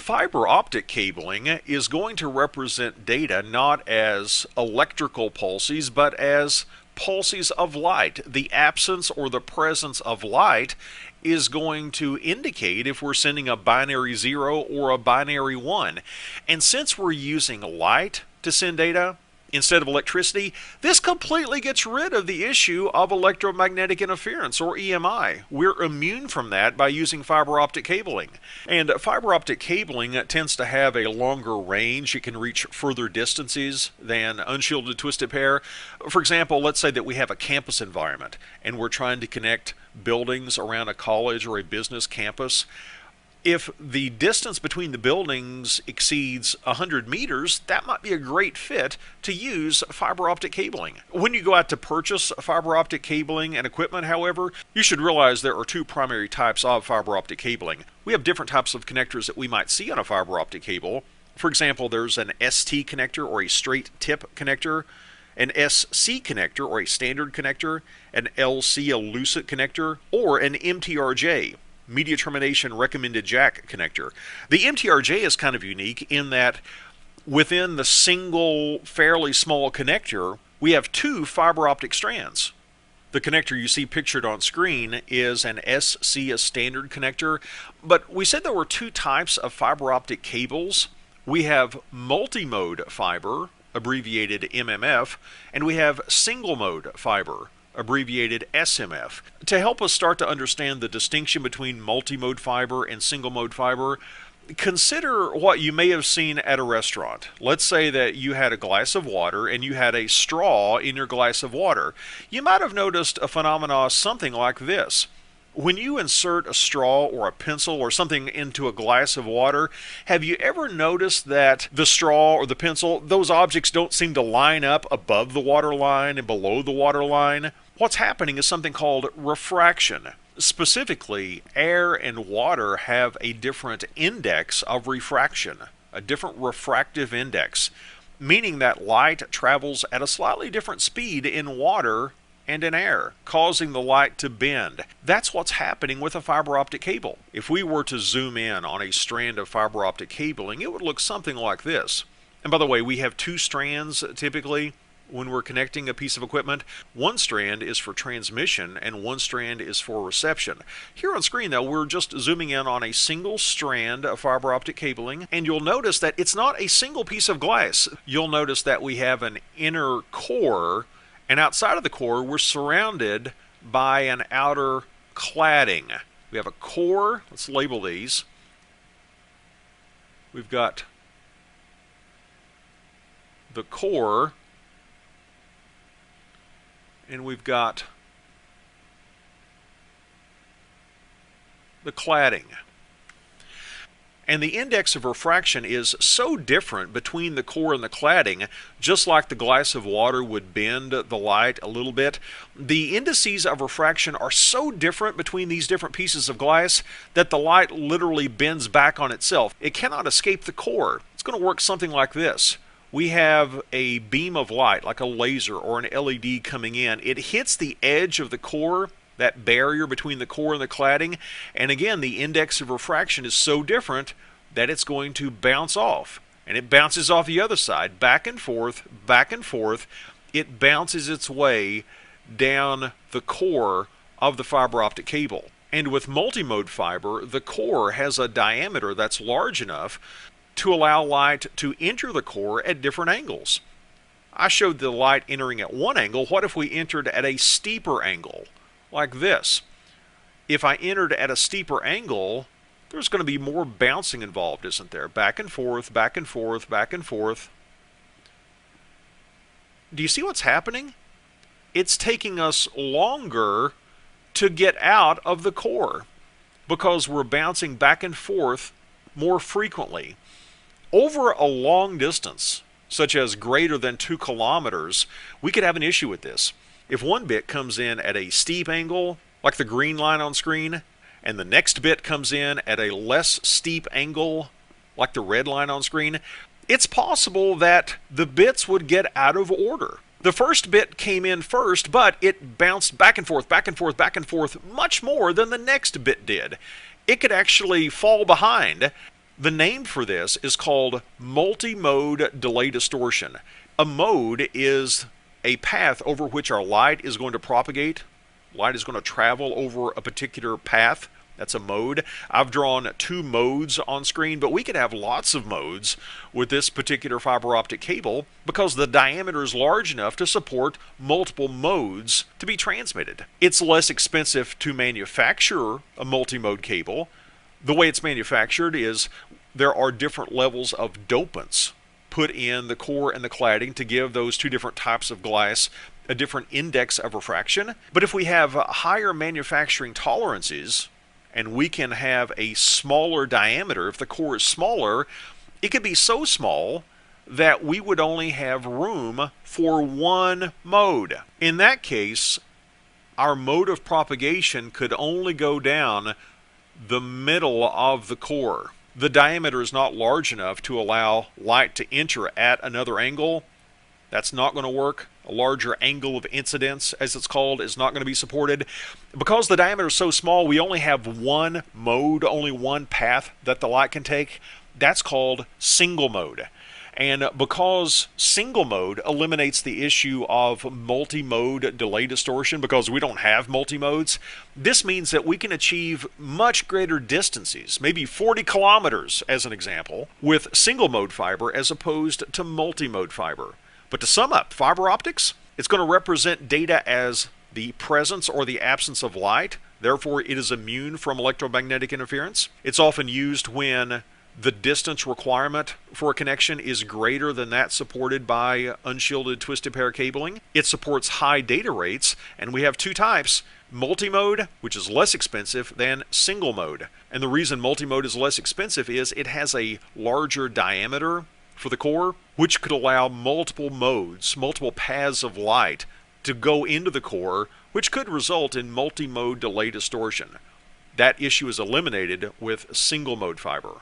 Fiber optic cabling is going to represent data not as electrical pulses, but as pulses of light. The absence or the presence of light is going to indicate if we're sending a binary 0 or a binary 1. And since we're using light to send data instead of electricity, this completely gets rid of the issue of electromagnetic interference, or EMI. We're immune from that by using fiber optic cabling. And fiber optic cabling tends to have a longer range. It can reach further distances than unshielded twisted pair. For example, let's say that we have a campus environment and we're trying to connect buildings around a college or a business campus. If the distance between the buildings exceeds 100 meters, that might be a great fit to use fiber optic cabling. When you go out to purchase fiber optic cabling and equipment, however, you should realize there are two primary types of fiber optic cabling. We have different types of connectors that we might see on a fiber optic cable. For example, there's an ST connector, or a straight tip connector, an SC connector, or a standard connector, an LC, a lucet connector, or an MTRJ, media termination recommended jack connector. The MTRJ is kind of unique in that within the single fairly small connector, we have two fiber optic strands. The connector you see pictured on screen is an SC, a standard connector, but we said there were two types of fiber optic cables. We have multi-mode fiber, abbreviated MMF, and we have single mode fiber, abbreviated SMF. To help us start to understand the distinction between multi-mode fiber and single-mode fiber, consider what you may have seen at a restaurant. Let's say that you had a glass of water and you had a straw in your glass of water. You might have noticed a phenomenon something like this. When you insert a straw or a pencil or something into a glass of water, have you ever noticed that the straw or the pencil, those objects don't seem to line up above the water line and below the water line? What's happening is something called refraction. Specifically, air and water have a different index of refraction, a different refractive index, meaning that light travels at a slightly different speed in water and in air, causing the light to bend. That's what's happening with a fiber optic cable. If we were to zoom in on a strand of fiber optic cabling, it would look something like this. And by the way, we have two strands typically when we're connecting a piece of equipment. One strand is for transmission and one strand is for reception. Here on screen though, we're just zooming in on a single strand of fiber optic cabling, and you'll notice that it's not a single piece of glass. You'll notice that we have an inner core, and outside of the core we're surrounded by an outer cladding. We have a core, let's label these. We've got the core, and we've got the cladding. And the index of refraction is so different between the core and the cladding, just like the glass of water would bend the light a little bit. The indices of refraction are so different between these different pieces of glass that the light literally bends back on itself. It cannot escape the core. It's going to work something like this. We have a beam of light, like a laser or an LED coming in. It hits the edge of the core, that barrier between the core and the cladding, and again the index of refraction is so different that it's going to bounce off, and it bounces off the other side, back and forth, back and forth. It bounces its way down the core of the fiber optic cable. And with multi-mode fiber, the core has a diameter that's large enough to allow light to enter the core at different angles. I showed the light entering at one angle. What if we entered at a steeper angle? Like this. If I entered at a steeper angle, there's going to be more bouncing involved, isn't there? Back and forth, back and forth, back and forth. Do you see what's happening? It's taking us longer to get out of the core because we're bouncing back and forth more frequently. Over a long distance, such as greater than 2 kilometers, we could have an issue with this. If one bit comes in at a steep angle, like the green line on screen, and the next bit comes in at a less steep angle, like the red line on screen, it's possible that the bits would get out of order. The first bit came in first, but it bounced back and forth, back and forth, back and forth much more than the next bit did. It could actually fall behind, The name for this is called multi-mode delay distortion. A mode is a path over which our light is going to propagate. Light is going to travel over a particular path. That's a mode. I've drawn 2 modes on screen, but we could have lots of modes with this particular fiber optic cable because the diameter is large enough to support multiple modes to be transmitted. It's less expensive to manufacture a multi-mode cable. The way it's manufactured is there are different levels of dopants put in the core and the cladding to give those 2 different types of glass a different index of refraction. But if we have higher manufacturing tolerances, and we can have a smaller diameter, if the core is smaller, it could be so small that we would only have room for 1 mode. In that case, our mode of propagation could only go down the middle of the core. The diameter is not large enough to allow light to enter at another angle. That's not going to work. A larger angle of incidence, as it's called, is not going to be supported. Because the diameter is so small, we only have 1 mode, only 1 path that the light can take. That's called single mode. And because single mode eliminates the issue of multi-mode delay distortion, because we don't have multi-modes, this means that we can achieve much greater distances, maybe 40 kilometers as an example, with single mode fiber as opposed to multi-mode fiber. But to sum up, fiber optics, it's going to represent data as the presence or the absence of light. Therefore, it is immune from electromagnetic interference. It's often used when the distance requirement for a connection is greater than that supported by unshielded twisted pair cabling. It supports high data rates, and we have 2 types. Multi-mode, which is less expensive than single mode. And the reason multi-mode is less expensive is it has a larger diameter for the core, which could allow multiple modes, multiple paths of light to go into the core, which could result in multi-mode delay distortion. That issue is eliminated with single mode fiber.